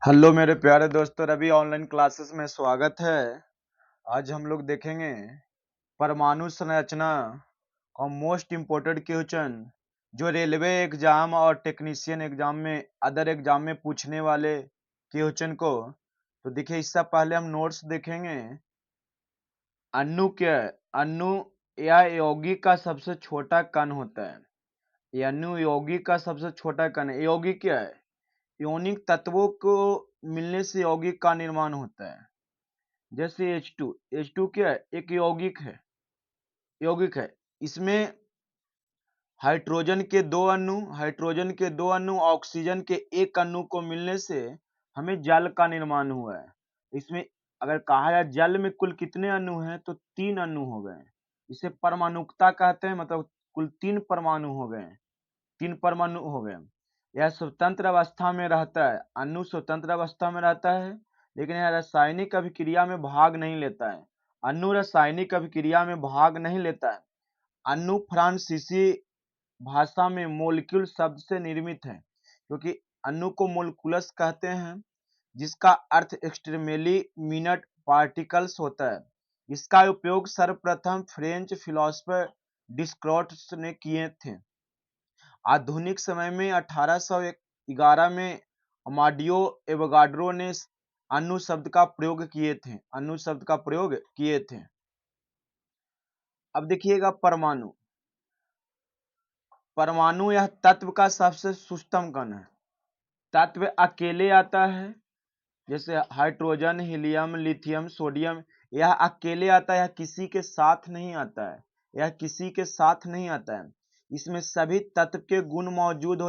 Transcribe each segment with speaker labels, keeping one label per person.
Speaker 1: Hello मेरे प्यारे दोस्तों, रवि ऑनलाइन क्लासेस में स्वागत है। आज हम लोग देखेंगे परमाणु संरचना और मोस्ट इम्पोर्टेंट क्वेश्चन जो रेलवे एग्जाम और टेक्नीशियन एग्जाम में अदर एग्जाम में पूछने वाले क्वेश्चन को। तो देखिए, इससे पहले हम नोट्स देखेंगे। अणु क्या है? अणु या यौगिक का सबसे छोटा कण होता है। ये अणु यौगिक का सबसे छोटा कण है। यौगिक क्या है? यौगिक तत्वों को मिलने से यौगिक का निर्माण होता है। जैसे H2 क्या है? एक यौगिक है। इसमें हाइड्रोजन के दो अणु ऑक्सीजन के एक अणु को मिलने से हमें जल का निर्माण हुआ है। इसमें अगर कहा जाए जल में कुल कितने अणु हैं, तो 3 अणु हो गए। इसे परमाणुकता कहते हैं, मतलब कुल 3 परमाणु हो गए। 3 परमाणु हो गए। यह स्वतंत्र अवस्था में रहता है। अणु स्वतंत्र अवस्था में रहता है, लेकिन यह रासायनिक अभिक्रिया में भाग नहीं लेता है। अणु रासायनिक अभिक्रिया में भाग नहीं लेता है। अणु फ्रांसीसी भाषा में मोलिक्यूल शब्द से निर्मित है, क्योंकि अणु को मोलिकुलस कहते हैं, जिसका अर्थ एक्सट्रीमली मिनट पार्टिकल्स होता है। इसका उपयोग सर्वप्रथम फ्रेंच फिलोसोफर डिस्क्रोट्स ने किए थे। आधुनिक समय में 1811 में अमाडियो एवोगाड्रो ने अणु शब्द का प्रयोग किए थे। अब देखिएगा, परमाणु यह तत्व का सबसे सूक्ष्म कण है। तत्व अकेले आता है, जैसे हाइड्रोजन, हीलियम, लिथियम, सोडियम। यह अकेले आता है, यह किसी के साथ नहीं आता है। इसमें सभी तत्व के गुण मौजूद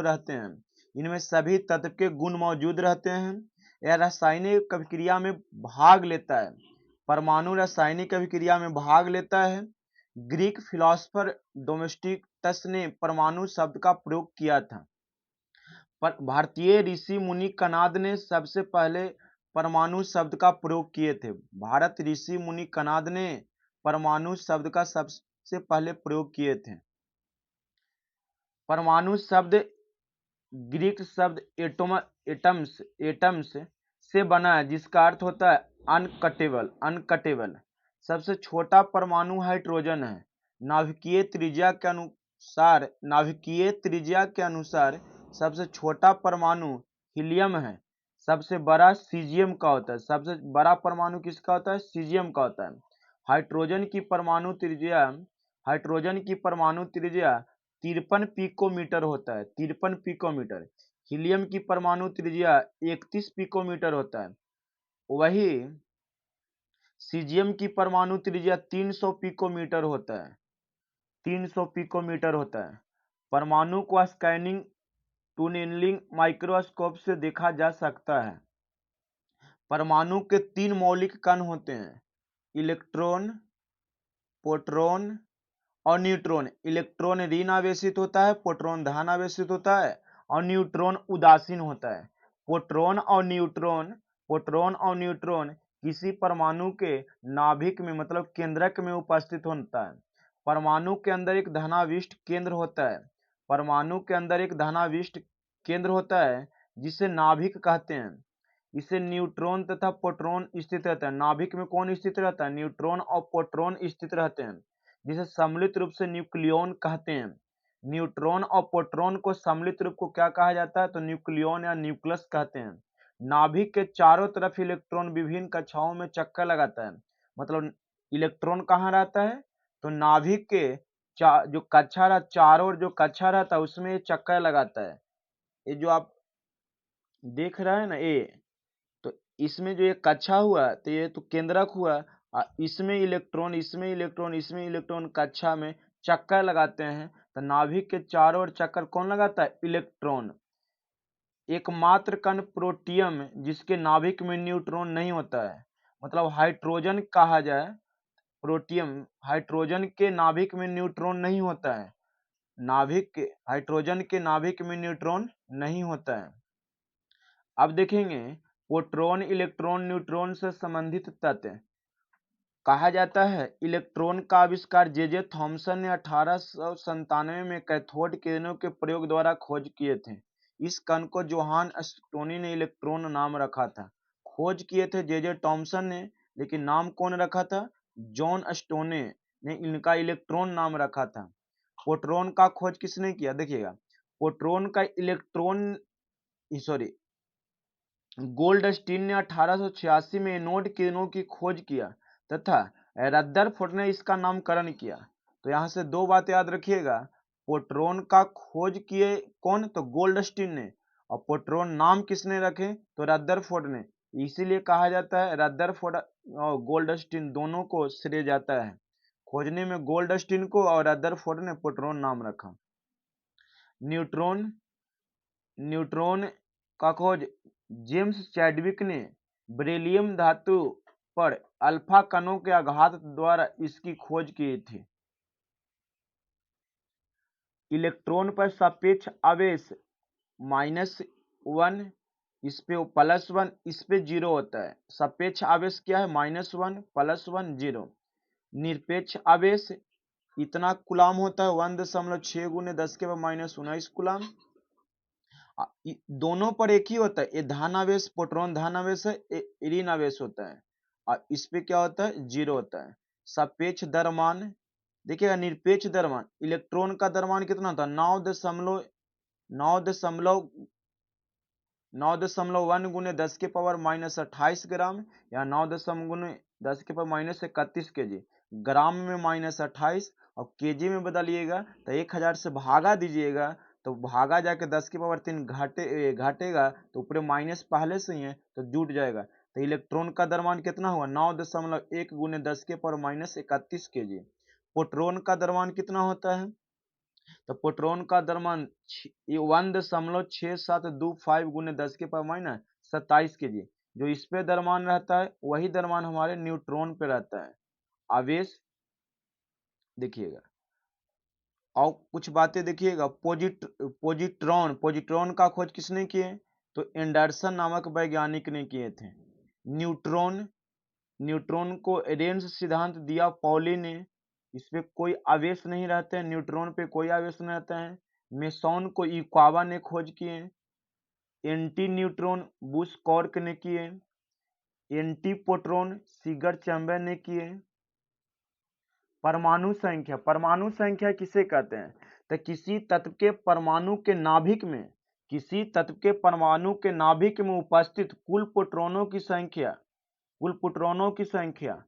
Speaker 1: रहते हैं। यह रासायनिक अभिक्रिया में भाग लेता है। परमाणु रासायनिक अभिक्रिया में भाग लेता है। ग्रीक फिलोसोफर डोमेस्टिकस ने परमाणु शब्द का प्रयोग किया था। पर भारतीय ऋषि मुनि कणाद ने सबसे पहले परमाणु शब्द का प्रयोग किए थे। परमाणु शब्द का सबसे पहले प्रयोग किए थे। परमाणु शब्द ग्रीक शब्द एटम्स से बना है, जिसका अर्थ होता है अनकटेबल। सबसे छोटा परमाणु हाइड्रोजन है। नाभिकीय त्रिज्या के अनुसार सबसे छोटा परमाणु हीलियम है। सबसे बड़ा सीजियम का होता है। सबसे बड़ा परमाणु किसका होता है? सीजियम का होता है। हाइड्रोजन की परमाणु त्रिज्या 53 पिकोमीटर होता है। 53 पिकोमीटर। हीलियम की परमाणु त्रिज्या 31 पिकोमीटर होता है। वही सीजियम की परमाणु त्रिज्या 300 पिकोमीटर होता है। 300 पिकोमीटर होता है। परमाणु को स्कैनिंग टनलिंग माइक्रोस्कोप से देखा जा सकता है। परमाणु के 3 मौलिक कण होते हैं: इलेक्ट्रॉन, प्रोटॉन और न्यूट्रॉन। इलेक्ट्रॉन ऋण आवेशित होता है, प्रोटॉन धन आवेशित होता है, और न्यूट्रॉन उदासीन होता है। प्रोटॉन और न्यूट्रॉन किसी परमाणु के नाभिक में, मतलब केंद्रक में उपस्थित होता है। परमाणु के अंदर एक धनाविष्ट केंद्र होता है, जिसे नाभिक कहते हैं। इसे न्यूट्रॉन तथा प्रोटॉन स्थित रहता है। नाभिक में कौन स्थित रहता है? न्यूट्रॉन और प्रोटॉन स्थित रहते हैं, जिसे सम्मिलित रूप से न्यूक्लियॉन कहते हैं। न्यूट्रॉन और प्रोटॉन को सम्मिलित रूप को क्या कहा जाता है? तो न्यूक्लियॉन या न्यूक्लियस कहते हैं। नाभिक के चारों तरफ इलेक्ट्रॉन विभिन्न कक्षाओं में चक्कर लगाता है। मतलब इलेक्ट्रॉन कहाँ रहता है? तो नाभिक के चारों ओर जो कक्षा रहता है, उसमें ये चक्कर लगाता है। ये जो आप देख रहे हैं ना, ये तो इसमें जो ये कक्षा हुआ, तो ये तो केंद्रक हुआ। इसमें इलेक्ट्रॉन कक्षा में चक्कर लगाते हैं। तो नाभिक के चारों ओर चक्कर कौन लगाता है? इलेक्ट्रॉन। एकमात्र कण प्रोटियम, जिसके नाभिक में न्यूट्रॉन नहीं होता है, मतलब हाइड्रोजन कहा जाए, प्रोटियम हाइड्रोजन के नाभिक में न्यूट्रॉन नहीं होता है। हाइड्रोजन के नाभिक में न्यूट्रॉन नहीं होता है। अब देखेंगे प्रोटॉन, इलेक्ट्रॉन, न्यूट्रॉन से संबंधित तथ्य। कहा जाता है इलेक्ट्रॉन का आविष्कार जे थॉमसन ने 1897 में कैथोड किरणों के प्रयोग द्वारा खोज किए थे। इस कण को जोहान एस्टोनी ने इलेक्ट्रॉन नाम रखा था। खोज किए थे जे टॉमसन ने, लेकिन नाम कौन रखा था? जॉन एस्टोने ने इनका इलेक्ट्रॉन नाम रखा था। प्रोटॉन का खोज किसने किया? देखिएगा, प्रोटॉन का इलेक्ट्रॉन सॉरी गोल्डस्टीन ने 1886 में एनोड किरणों की खोज किया तथा रदरफोर्ड ने इसका नामकरण किया। तो यहाँ से दो बातें याद रखिएगा, प्रोटॉन का खोज किए कौन? तो गोल्डस्टीन ने, और प्रोटॉन नाम किसने रखे? तो रदरफोर्ड ने। इसीलिए कहा जाता है रदरफोर्ड और गोल्डस्टीन दोनों को श्रेय जाता है। खोजने में गोल्डस्टीन को और रदरफोर्ड ने प्रोटॉन नाम रखा। न्यूट्रॉन का खोज जेम्स चैडविक ने बेरिलियम धातु पर अल्फा कणों के आघात द्वारा इसकी खोज की थी। इलेक्ट्रॉन पर सापेक्ष आवेश -1, इस पे +1, इस पे 0 होता है। सापेक्ष आवेश क्या है? -1 +1 0। निरपेक्ष आवेश इतना कूलाम होता है 1.6 × 10⁻⁻19 कूलाम। दोनों पर एक ही होता है। ये धन आवेश प्रोटॉन धन आवेश है, ये ऋण आवेश होता है, और इस पे क्या होता है? 0 होता है। सापेक्ष द्रव्यमान देखिएगा, निरपेक्ष द्रव्यमान, इलेक्ट्रॉन का द्रव्यमान कितना होता है? 9.1 × 10⁻28 ग्राम या 9.10⁻31 केजी। ग्राम में -28 और केजी में बदलिएगा तो 1000 से भागा दीजिएगा, तो भागा जाके 10⁻3 घटेगा, तो ऊपर माइनस पहले से ही है तो जुट जाएगा। तो इलेक्ट्रॉन का द्रव्यमान कितना हुआ? 9.1 × 10⁻31 केजी। प्रोटॉन का द्रव्यमान कितना होता है? तो प्रोटॉन का द्रव्यमान 1.6725 × 10⁻27 केजी। जो इस पे द्रव्यमान रहता है वही द्रव्यमान हमारे न्यूट्रॉन पे रहता है। आवेश देखिएगा, और कुछ बातें देखिएगा। पॉजिट्रॉन का खोज किसने किए? तो एंडरसन नामक वैज्ञानिक ने किए थे। न्यूट्रॉन को रेंस सिद्धांत दिया पॉली ने। इस पे कोई आवेश नहीं रहते हैं, न्यूट्रॉन पे कोई आवेश नहीं रहता है। मेसॉन को इक्वावा ने खोज किए। एंटी न्यूट्रॉन बुश कॉर्क ने किए। एंटी प्रोटॉन सीगर चैम्बर ने किए। परमाणु संख्या किसे कहते हैं? तो किसी तत्व के परमाणु के नाभिक में उपस्थित कुल प्रोटॉनों की संख्या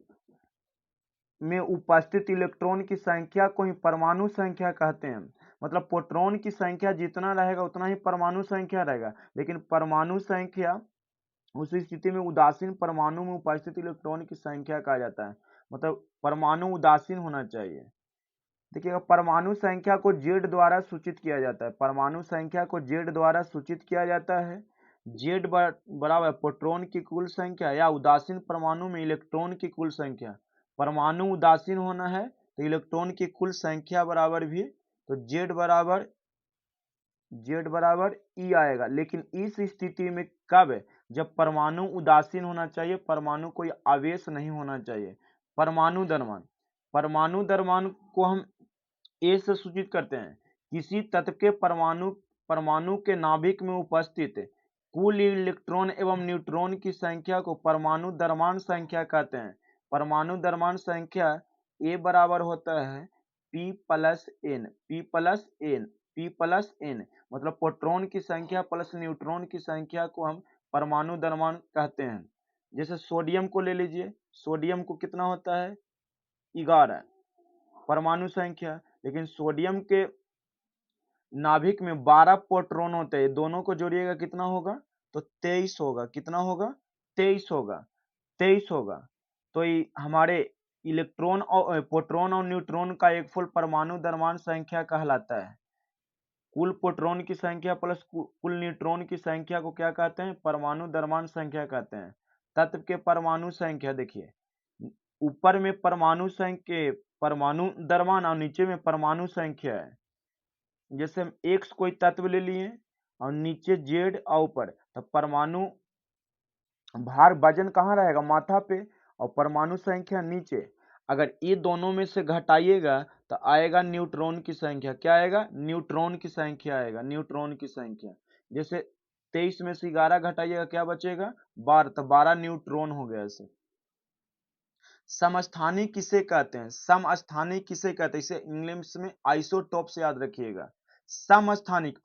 Speaker 1: में उपस्थित इलेक्ट्रॉन की संख्या को ही परमाणु संख्या कहते हैं। मतलब प्रोटॉन की संख्या जितना रहेगा उतना ही परमाणु संख्या रहेगा, लेकिन परमाणु संख्या उस स्थिति में उदासीन परमाणु में उपस्थित इलेक्ट्रॉन की संख्या कहा जाता है। मतलब परमाणु उदासीन होना चाहिए। देखिएगा, परमाणु संख्या को जेड द्वारा सूचित किया जाता है। परमाणु संख्या को जेड द्वारा सूचित किया जाता है। जेड बराबर प्रोटॉन की कुल संख्या या उदासीन परमाणु में इलेक्ट्रॉन की कुल संख्या। परमाणु उदासीन होना है तो इलेक्ट्रॉन की कुल संख्या बराबर भी, तो जेड बराबर ई आएगा। लेकिन इस स्थिति में कब? जब परमाणु उदासीन होना चाहिए, परमाणु कोई आवेश नहीं होना चाहिए। परमाणु द्रव्यमान को हम ए से सूचित करते हैं। किसी तत्व के परमाणु के नाभिक में उपस्थित कुल इलेक्ट्रॉन एवं न्यूट्रॉन की संख्या को परमाणु द्रव्यमान संख्या कहते हैं। परमाणु द्रव्यमान संख्या ए बराबर होता है P+n। मतलब प्रोटॉन की संख्या प्लस न्यूट्रॉन की संख्या को हम परमाणु द्रव्यमान कहते हैं। जैसे सोडियम को ले लीजिए, सोडियम को कितना होता है? 11 परमाणु संख्या, लेकिन सोडियम के नाभिक में 12 प्रोटॉन होते हैं। दोनों को जोड़िएगा कितना होगा? तो 23 होगा। कितना होगा? 23 होगा। तो हमारे इलेक्ट्रॉन और प्रोटॉन और न्यूट्रॉन का एक फुल परमाणु द्रव्यमान संख्या कहलाता है। कुल प्रोटॉन की संख्या प्लस कुल न्यूट्रॉन की संख्या को क्या कहते हैं? परमाणु द्रव्यमान संख्या कहते हैं। तत्व के परमाणु संख्या देखिए, ऊपर में परमाणु द्रव्यमान और नीचे में परमाणु संख्या है। जैसे हम एक्स कोई तत्व ले लिए और नीचे जेड और ऊपर, तो परमाणु भार वजन कहाँ रहेगा? माथा पे, और परमाणु संख्या नीचे। अगर ये दोनों में से घटाइएगा तो आएगा न्यूट्रॉन की संख्या। क्या आएगा? न्यूट्रॉन की संख्या आएगा। न्यूट्रॉन की संख्या जैसे 23 में से 11 घटाइएगा क्या बचेगा 12, तो 12 न्यूट्रॉन हो गया इसे। समस्थानिक किसे कहते हैं, समस्थानिक किसे कहते हैं, इसे इंग्लिश में आइसोटोप से याद रखिएगा। समस्थानिक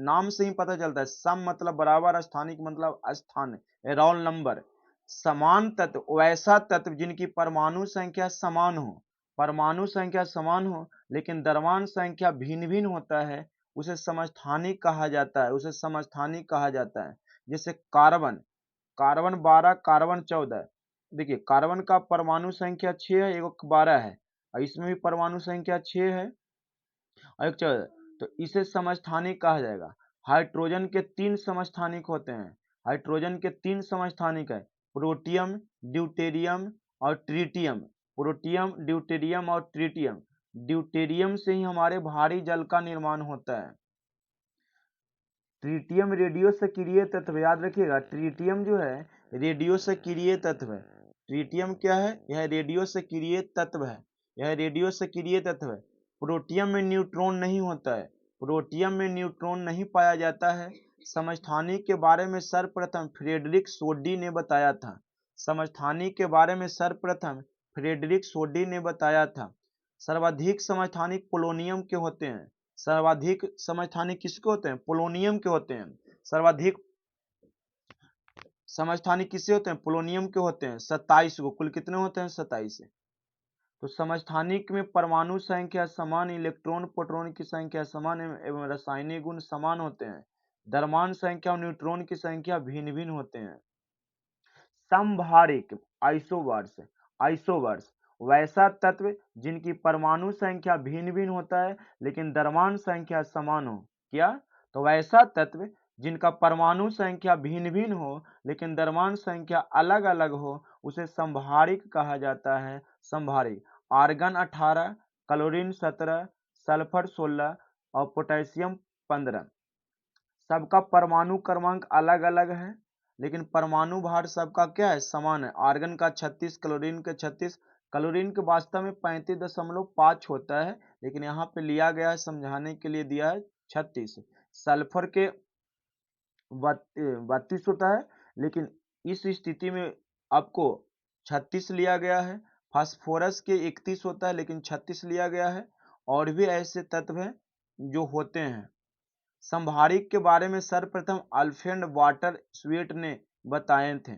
Speaker 1: नाम से ही पता चलता है, सम मतलब बराबर, स्थानिक मतलब स्थान, रोल नंबर। समान तत्व वैसा तत्व जिनकी परमाणु संख्या समान हो, परमाणु संख्या समान हो लेकिन द्रव्यमान संख्या भिन्न भिन्न होता है, उसे समस्थानिक कहा जाता है, उसे समस्थानिक कहा जाता है। जैसे कार्बन, कार्बन 12, कार्बन 14। देखिए कार्बन का परमाणु संख्या 6 है, एक 12 है, और इसमें भी परमाणु संख्या 6 है और एक 14, तो इसे समस्थानिक कहा जाएगा। हाइड्रोजन के 3 समस्थानिक होते हैं, हाइड्रोजन के 3 समस्थानिक है, प्रोटियम, ड्यूटेरियम और ट्रिटियम। प्रोटियम, ड्यूटेरियम और ट्रिटियम। ड्यूटेरियम से ही हमारे भारी जल का निर्माण होता है। ट्रिटियम रेडियो सक्रिय तत्व, याद रखिएगा ट्रिटियम जो है रेडियो सक्रिय तत्व है। ट्रिटियम क्या है, यह रेडियो सक्रिय तत्व है, यह रेडियो सक्रिय तत्व है। प्रोटियम में न्यूट्रॉन नहीं होता है, प्रोटियम में न्यूट्रॉन नहीं पाया जाता है। समस्थानिक के बारे में सर्वप्रथम फ्रेडरिक सोडी ने बताया था, समस्थानिक के बारे में सर्वप्रथम फ्रेडरिक सोडी ने बताया था। सर्वाधिक समस्थानिक पोलोनियम के होते हैं, सर्वाधिक समस्थानिक किसके होते हैं, पोलोनियम के होते हैं। सर्वाधिक समस्थानिक किससे होते हैं, पोलोनियम के होते हैं, 27 को। कुल कितने होते हैं, 27। तो समस्थानिक में परमाणु संख्या समान, इलेक्ट्रॉन प्रोटॉन की संख्या समान एवं रासायनिक गुण समान होते हैं। द्रव्यमान संख्या और न्यूट्रॉन की संख्या भिन्न भिन्न होते हैं। समभारिक आइसोबर्स, आइसोबर्स वैसा तत्व जिनकी परमाणु संख्या भिन्न भिन्न होता है लेकिन द्रव्यमान संख्या समान हो। क्या, तो वैसा तत्व जिनका परमाणु संख्या भिन्न भिन्न हो लेकिन द्रव्यमान संख्या अलग अलग हो उसे समभारिक कहा जाता है। समभारिक। आर्गन 18, क्लोरीन 17, सल्फर 16 और पोटेशियम 15, सबका परमाणु क्रमांक अलग अलग है लेकिन परमाणु भार सबका क्या है, समान है। आर्गन का 36, क्लोरीन का 36। क्लोरीन के वास्तव में 35.5 होता है लेकिन यहाँ पे लिया गया है समझाने के लिए दिया है 36। सल्फर के 32 होता है लेकिन इस स्थिति में आपको 36 लिया गया है। फास्फोरस के 31 होता है लेकिन 36 लिया गया है। और भी ऐसे तत्व हैं जो होते हैं। समभारिक के बारे में सर्वप्रथम अल्फ्रेड वाटर स्वीट ने बताए थे।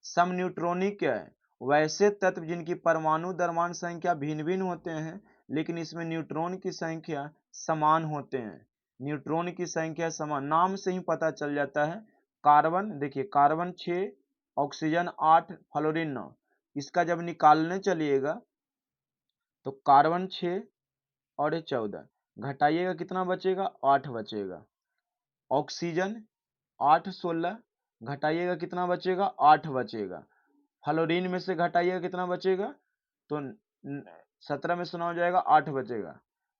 Speaker 1: समन्यूट्रॉनिक क्या है, वैसे तत्व जिनकी परमाणु द्रव्यमान संख्या भिन्न भिन्न होते हैं लेकिन इसमें न्यूट्रॉन की संख्या समान होते हैं। न्यूट्रॉन की संख्या समान, नाम से ही पता चल जाता है। कार्बन, देखिए कार्बन 6, ऑक्सीजन 8, फ्लोरीन 9। इसका जब निकालने चलिएगा तो कार्बन 6 और 14 घटाइएगा कितना बचेगा, 8 बचेगा। ऑक्सीजन 8, 16 घटाइएगा कितना बचेगा, 8 बचेगा। फ्लोरीन में से घटाइएगा कितना बचेगा, तो 17 में से 9 हो जाएगा, 8 बचेगा।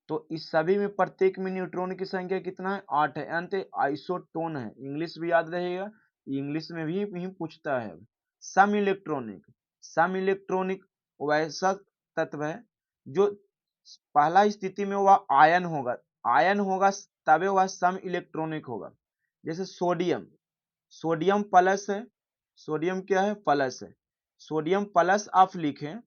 Speaker 1: तो इस सभी में प्रत्येक में न्यूट्रॉन की संख्या कितना है, 8 है। अंत आइसोटोन है, इंग्लिश भी याद रहेगा, इंग्लिश में भी पूछता है। सम इलेक्ट्रॉनिक, सम इलेक्ट्रॉनिक वैसा तत्व है जो पहला स्थिति में वह आयन होगा, आयन होगा तबे वह सम इलेक्ट्रॉनिक होगा। जैसे सोडियम, सोडियम प्लस है, सोडियम क्या है, प्लस है। सोडियम प्लस आप लिखें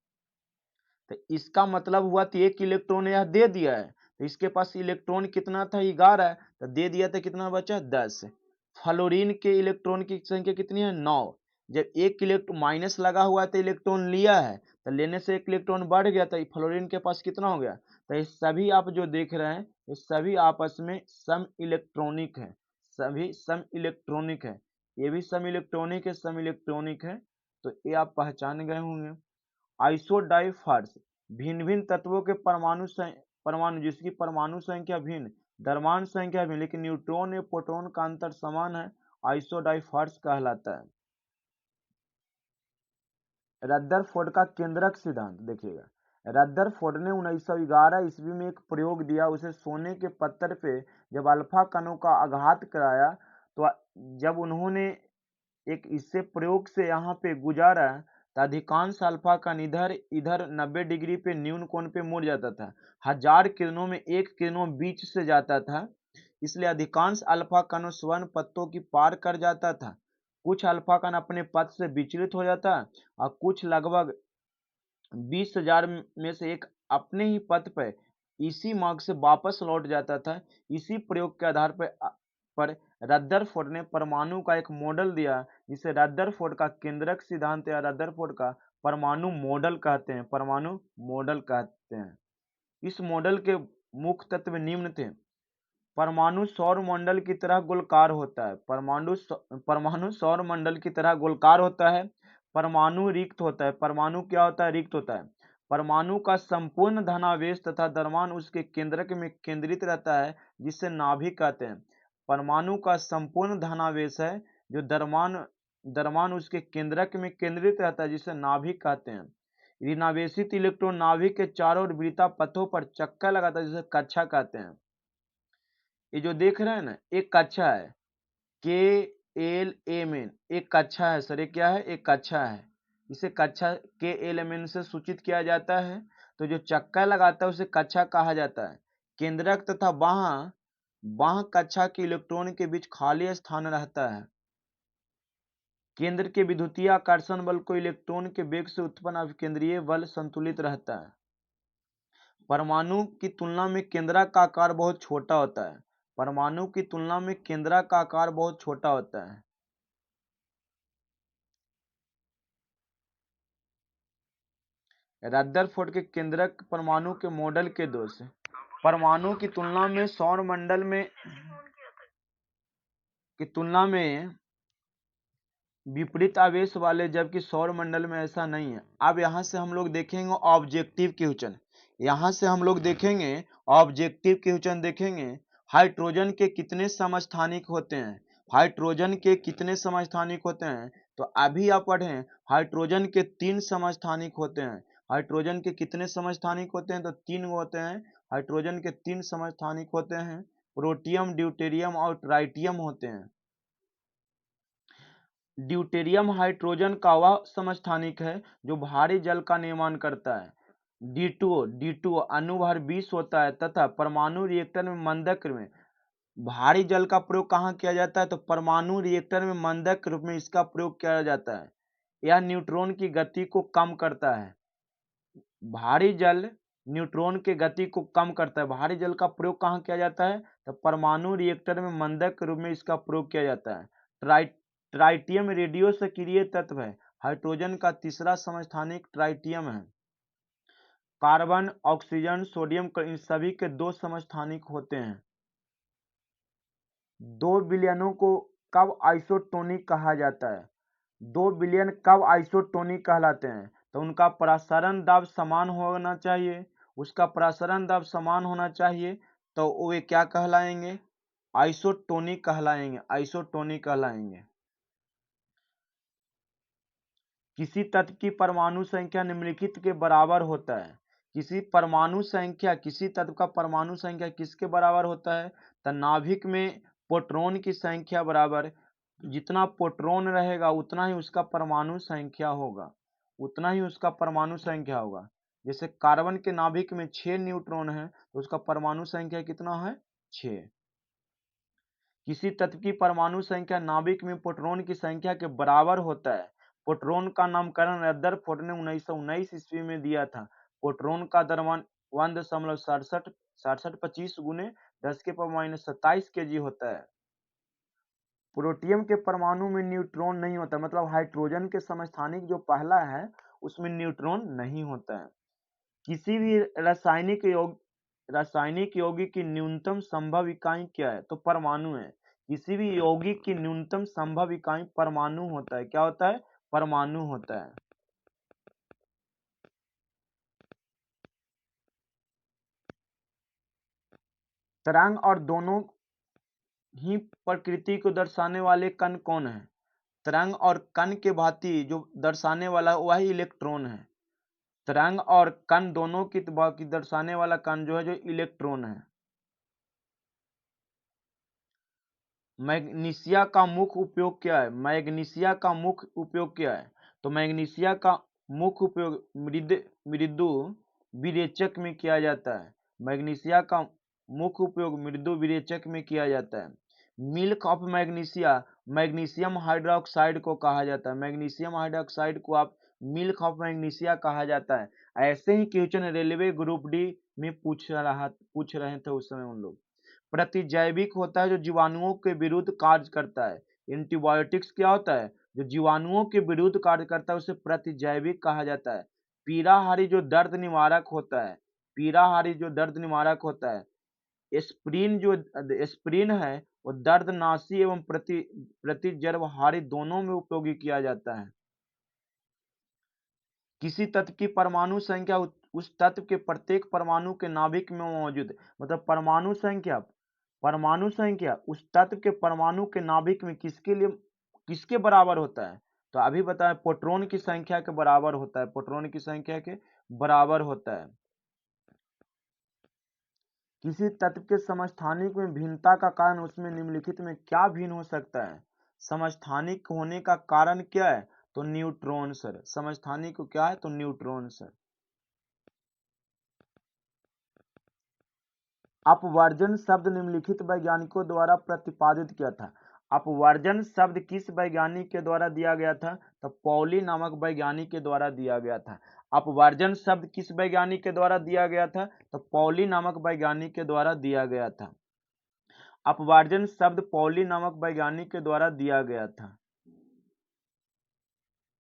Speaker 1: तो इसका मतलब हुआ तो एक इलेक्ट्रॉन यह दे दिया है, तो इसके पास इलेक्ट्रॉन कितना था, 11, तो दे दिया तो कितना बचा, 10। फ्लोरीन के इलेक्ट्रॉन की संख्या कितनी है, 9। जब एक इलेक्ट्रॉन माइनस लगा हुआ है तो इलेक्ट्रॉन लिया है, तो लेने से एक इलेक्ट्रॉन बढ़ गया, तो फ्लोरीन के पास कितना हो गया। तो ये सभी आप जो देख रहे हैं ये सभी आपस में सम इलेक्ट्रॉनिक है, सभी सम इलेक्ट्रॉनिक है। ये भी सम इलेक्ट्रॉनिक है, सम इलेक्ट्रॉनिक है, तो ये आप पहचान गए होंगे। आइसोडाइफर्स, भिन्न भिन्न तत्वों के परमाणु जिसकी परमाणु संख्या भिन्न, द्रव्यमान संख्या भिन्न लेकिन न्यूट्रॉन और प्रोटॉन का अंतर समान है, आइसोडाइफर्स कहलाता है। रदरफोर्ड का केंद्रक सिद्धांत देखिएगा, रदरफोर्ड ने 1911 ईस्वी में एक प्रयोग दिया। उसे सोने के पत्थर पे जब अल्फा कणों का आघात कराया तो जब उन्होंने एक इससे प्रयोग से यहाँ पे गुजारा तो अधिकांश अल्फा कण इधर इधर 90 डिग्री पे न्यून कोण पे मुड़ जाता था। 1000 किरणों में एक किरणों बीच से जाता था। इसलिए अधिकांश अल्फा कणों स्वर्ण पथों की पार कर जाता था। कुछ अल्फा कण अपने पथ से विचलित हो जाता और कुछ लगभग 20,000 में से एक अपने ही पथ पर इसी मार्ग से वापस लौट जाता था। इसी प्रयोग के आधार पर रदरफोर्ड ने परमाणु का एक मॉडल दिया, जिसे रदरफोर्ड का केंद्रक सिद्धांत या रदरफोर्ड का परमाणु मॉडल कहते हैं। परमाणु मॉडल कहते हैं। इस मॉडल के मुख्य तत्व निम्न थे। परमाणु सौर मंडल की तरह गोलाकार होता है। परमाणु सौर मंडल की तरह गोलाकार होता है। परमाणु रिक्त होता है। परमाणु क्या होता है? रिक्त होता है। परमाणु का संपूर्ण धनावेश तथा द्रव्यमान उसके केंद्रक में केंद्रित रहता है, जिसे नाभिक कहते हैं। परमाणु का संपूर्ण धनावेश है जो द्रव्यमान उसके केंद्रक में केंद्रित रहता है, जिसे नाभिक कहते हैं। ऋणावेशित इलेक्ट्रॉन नाभिक के चारों ओर वृत्ता पथों पर चक्कर लगाता है, जिसे कक्षा कहते हैं। ये जो देख रहे हैं ना, एक कक्षा है, KLMN, एक कक्षा है सर। ये क्या है? एक कक्षा है। इसे कक्षा KLMN से सूचित किया जाता है। तो जो चक्कर लगाता है उसे कक्षा कहा जाता है। केंद्रक तथा बाह्य कक्षा के इलेक्ट्रॉन के बीच खाली स्थान रहता है। केंद्र के विद्युतीय आकर्षण बल को इलेक्ट्रॉन के वेग से उत्पन्न अभिकेंद्रीय बल संतुलित रहता है। परमाणु की तुलना में केंद्रक का आकार बहुत छोटा होता है। परमाणु की तुलना में केंद्रक का आकार बहुत छोटा होता है। रदरफोर्ड के केंद्रक परमाणु के मॉडल के दोष। परमाणु की तुलना में सौर मंडल में विपरीत आवेश वाले, जबकि सौर मंडल में ऐसा नहीं है। अब यहां से हम लोग देखेंगे ऑब्जेक्टिव क्वेश्चन। देखेंगे हाइड्रोजन के कितने समस्थानिक होते हैं। हाइड्रोजन के कितने समस्थानिक होते हैं? तो अभी आप पढ़े हाइड्रोजन के 3 समस्थानिक होते हैं। हाइड्रोजन के कितने समस्थानिक होते हैं? तो 3 होते हैं। हाइड्रोजन के 3 समस्थानिक होते हैं। प्रोटियम, ड्यूटेरियम और ट्राइटियम होते हैं। ड्यूटेरियम हाइड्रोजन का वह समस्थानिक है जो भारी जल का निर्माण करता है। D2O अणुभार 20 होता है तथा परमाणु रिएक्टर में मंदक में भारी जल का प्रयोग कहाँ किया जाता है? तो परमाणु रिएक्टर में मंदक रूप में इसका प्रयोग किया जाता है। यह न्यूट्रॉन की गति को कम करता है। भारी जल न्यूट्रॉन की गति को कम करता है। भारी जल का प्रयोग कहाँ किया जाता है? तो परमाणु रिएक्टर में मंदक रूप में इसका प्रयोग किया जाता है। ट्राइटियम रेडियो सक्रिय तत्व है। हाइड्रोजन का तीसरा समस्थानिक ट्राइटियम है। कार्बन, ऑक्सीजन, सोडियम, इन सभी के 2 समस्थानिक होते हैं। 2 बिलियनों को कब आइसोटोनिक कहा जाता है? 2 बिलियन कब आइसोटोनिक कहलाते हैं? तो उनका प्रसारण दाब समान होना चाहिए। उसका प्रसारण दाब समान होना चाहिए तो वे क्या कहलाएंगे? आइसोटोनिक कहलाएंगे। आइसोटोनिक कहलाएंगे। किसी तत्व की परमाणु संख्या निम्नलिखित के बराबर होता है। किसी तत्व का परमाणु संख्या किसके बराबर होता है? तो नाभिक में प्रोटॉन की संख्या बराबर, जितना प्रोटॉन रहेगा उतना ही उसका परमाणु संख्या होगा। जैसे कार्बन के नाभिक में 6 न्यूट्रॉन है तो उसका परमाणु संख्या कितना है? 6। किसी तत्व की परमाणु संख्या नाभिक में प्रोटॉन की संख्या के बराबर होता है। प्रोटॉन का नामकरण रदरफोर्ड ने 1919 ईस्वी में दिया था। प्रोटॉन का द्रव्यमान 1.6725 गुने 10⁻⁻27 kg होता है। प्रोटियम के परमाणु में न्यूट्रॉन नहीं होता, मतलब हाइड्रोजन के समस्थानिक जो पहला है उसमें न्यूट्रॉन नहीं होता है। किसी भी रासायनिक यौगिक की न्यूनतम संभव इकाई क्या है? तो परमाणु है। किसी भी यौगिक की न्यूनतम संभव इकाई परमाणु होता है। क्या होता है? परमाणु होता है। तरंग और दोनों ही प्रकृति को दर्शाने वाले कण कौन है? तरंग और कण के भांति जो दर्शाने वाला वही इलेक्ट्रॉन है। तरंग और कण दोनों की दर्शाने वाला कण जो है जो इलेक्ट्रॉन है। मैग्नीशिया का मुख्य उपयोग क्या है? तो मैग्नीशिया का मुख्य उपयोग मृदु विरेचक में किया जाता है। मैग्नीशिया का मुख्य उपयोग मृदु विरेचक में किया जाता है। Milk of magnesia, magnesium hydroxide को कहा जाता है, मैग्नीशियम हाइड्रोक्साइड को आप मिल्क ऑफ मैग्नीशिया कहा जाता है। ऐसे ही क्वेश्चन रेलवे ग्रुप डी में पूछ रहे थे उस समय उन लोग। प्रतिजैविक होता है जो जीवाणुओं के विरुद्ध कार्य करता है। एंटीबायोटिक्स क्या होता है, जो जीवाणुओं के विरुद्ध कार्य करता है उसे प्रतिजैविक कहा जाता है। पीड़ाहारी जो दर्द निवारक होता है, पीड़ाहारी जो दर्द निवारक होता है। एस्प्रिन जो एस्प्रिन है वो दर्दनाशी एवं प्रतिजर्वहारी दोनों में उपयोगी किया जाता है। किसी तत्व की परमाणु संख्या उस तत्व के प्रत्येक परमाणु के नाभिक में मौजूद, मतलब परमाणु संख्या उस तत्व के परमाणु के नाभिक में किसके बराबर होता है। तो अभी बताएं, प्रोटॉन की संख्या के बराबर होता है, प्रोटॉन की संख्या के बराबर होता है। किसी तत्व के समस्थानिक में भिन्नता का कारण उसमें निम्नलिखित में क्या भिन्न हो सकता है। समस्थानिक होने का कारण क्या है, तो न्यूट्रॉन सर। समस्थानिक क्या है, तो न्यूट्रॉन सर। अपवर्जन शब्द निम्नलिखित वैज्ञानिकों द्वारा प्रतिपादित किया था। अपवर्जन शब्द किस वैज्ञानिक के द्वारा दिया गया था, तो पॉली नामक वैज्ञानिक के द्वारा दिया गया था। अपवर्जन शब्द किस वैज्ञानिक के द्वारा दिया गया था, तो पॉली नामक वैज्ञानिक के द्वारा दिया गया था। अपवर्जन शब्द पॉली नामक वैज्ञानिक के द्वारा दिया गया था।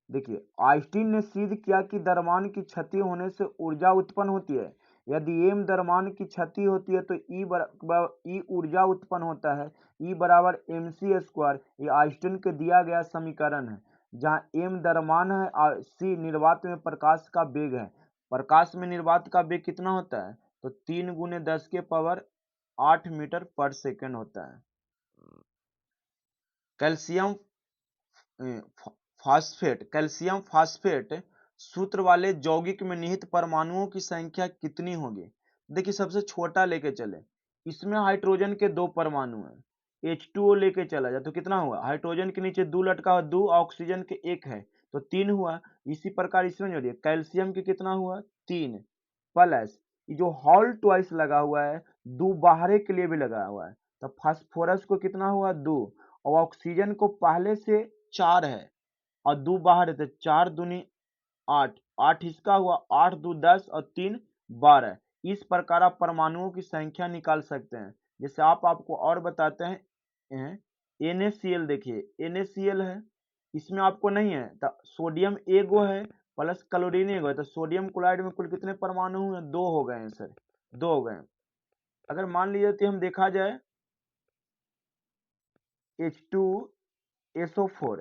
Speaker 1: देखिए, आइंस्टीन ने सिद्ध किया कि द्रव्यमान की क्षति होने से ऊर्जा उत्पन्न होती है। यदि एम द्रव्यमान की क्षति होती है तो ई ऊर्जा उत्पन्न होता है। ई बराबर mc स्क्वायर, ये आइंस्टीन के दिया गया समीकरण है, जहाँ एम द्रव्यमान है और सी निर्वात में प्रकाश का वेग है। प्रकाश में निर्वात का वेग कितना होता है, तो 3 × 10⁸ मीटर पर सेकेंड होता है। कैल्शियम कैल्शियम फास्फेट सूत्र वाले यौगिक में निहित परमाणुओं की संख्या कितनी होगी। देखिए, सबसे छोटा लेके चले, इसमें हाइड्रोजन के 2 परमाणु हैं, H2O लेके चला जाए तो कितना हुआ, हाइड्रोजन के नीचे 2 लटका हुआ 2, ऑक्सीजन के 1 है तो 3 हुआ। इसी प्रकार इसमें जोड़िए, कैल्शियम के कितना हुआ 3 प्लस ये जो हॉल ट्वाइस लगा हुआ है 2 बाहरे के लिए भी लगा हुआ है, तो फास्फोरस को कितना हुआ 2, और ऑक्सीजन को पहले से 4 है और 2 बाहर है तो 4 दूनी 8, 8 इसका हुआ, 8 2 10 और 3 12। इस प्रकार आप परमाणुओं की संख्या निकाल सकते हैं। जैसे आपको और बताते हैं, NaCl, देखिए NaCl है, इसमें आपको नहीं है तो सोडियम एगो है प्लस क्लोरीन एगो है, तो सोडियम क्लोराइड में कुल कितने परमाणु हुए, 2 हो गए हैं सर, 2 हो गए। अगर मान लीजिए तो हम देखा जाए H2SO4,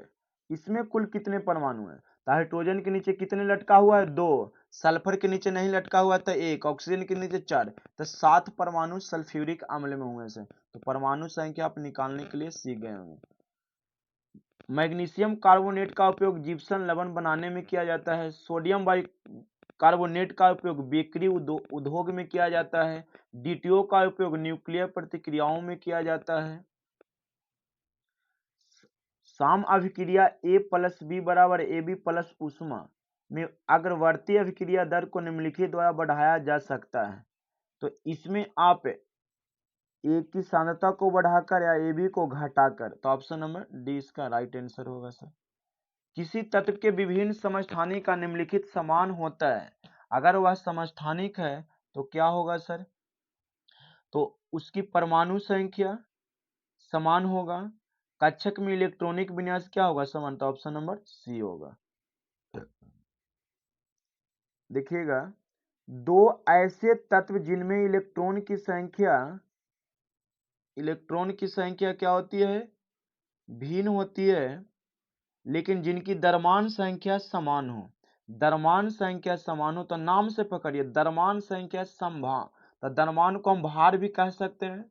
Speaker 1: इसमें कुल कितने परमाणु हैं, तो हाइड्रोजन के नीचे कितने लटका हुआ है 2, सल्फर के नीचे नहीं लटका हुआ था 1, ऑक्सीजन के नीचे 4, तो 7 परमाणु सल्फ्यूरिक अम्ल में हुए से। तो परमाणु संख्या आप निकालने के लिए सीख गए होंगे। मैग्नीशियम कार्बोनेट का उपयोग जिप्सम लवण बनाने में किया जाता है। सोडियम कार्बोनेट का उपयोग बेकरी उद्योग में किया जाता है। DTO का उपयोग न्यूक्लियर प्रतिक्रियाओं में किया जाता है। साम अभिक्रिया A+B बराबर AB प्लस ऊष्मा में अग्रवर्ती अभिक्रिया दर को निम्नलिखित द्वारा बढ़ाया जा सकता है। तो इसमें आप A की सांद्रता को बढ़ाकर या AB को घटाकर, तो ऑप्शन नंबर डी इसका राइट आंसर होगा सर। किसी तत्व के विभिन्न समस्थानिक का निम्नलिखित समान होता है, अगर वह समस्थानिक है तो क्या होगा सर, तो उसकी परमाणु संख्या समान होगा। कक्षक में इलेक्ट्रॉनिक विन्यास क्या होगा, समान, तो ऑप्शन नंबर सी होगा। देखिएगा, 2 ऐसे तत्व जिनमें इलेक्ट्रॉन की संख्या क्या होती है, भिन्न होती है, लेकिन जिनकी द्रव्यमान संख्या समान हो। द्रव्यमान संख्या समान हो तो नाम से पकड़िए, द्रव्यमान संख्या समभार, तो द्रव्यमान को हम भार भी कह सकते हैं,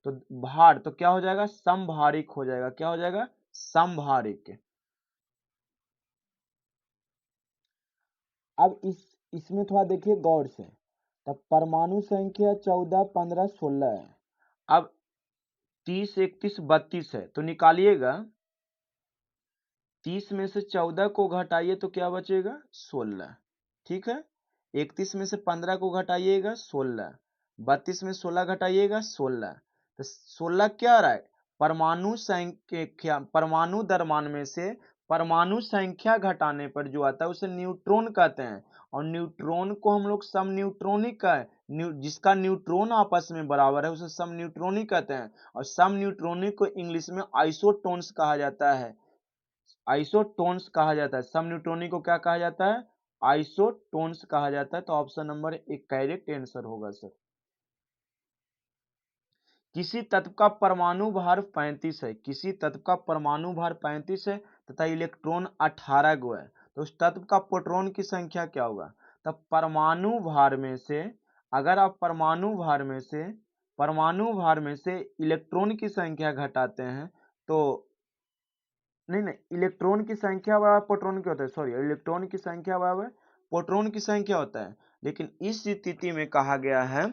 Speaker 1: तो भार तो क्या हो जाएगा, समभारिक हो जाएगा, क्या हो जाएगा, समभारिक। अब इसमें थोड़ा देखिए गौर से, तब परमाणु संख्या 14 15 16 है। अब 30 31 32 है, तो निकालिएगा, 30 में से 14 को घटाइए तो क्या बचेगा 16, ठीक है। 31 में से 15 को घटाइएगा 16, 32 में 16 घटाइएगा 16, तो 16 क्या आ रहा है, परमाणु द्रव्यमान में से परमाणु संख्या घटाने पर जो आता है उसे न्यूट्रॉन कहते हैं। और न्यूट्रॉन को हम लोग सम न्यूट्रॉनिक का जिसका न्यूट्रॉन आपस में बराबर है उसे सम न्यूट्रॉनिक कहते हैं। और सम न्यूट्रॉनिक को इंग्लिश में आइसोटोन्स कहा जाता है, आइसोटोन्स कहा जाता है। सम न्यूट्रॉनिक को क्या कहा जाता है, आइसोटोन्स कहा जाता है। तो ऑप्शन नंबर एक करेक्ट आंसर होगा सर। किसी तत्व का परमाणु भार 35 है, किसी तत्व का परमाणु भार 35 है तथा इलेक्ट्रॉन 18 गो है, तो उस तत्व का प्रोटॉन की संख्या क्या होगा। तब परमाणु भार में से, अगर आप परमाणु भार में से इलेक्ट्रॉन की संख्या घटाते हैं तो नहीं, इलेक्ट्रॉन की संख्या बराबर प्रोटॉन क्या होता है, सॉरी, इलेक्ट्रॉन की संख्या बराबर प्रोटॉन की संख्या होता है। लेकिन इस स्थिति में कहा गया है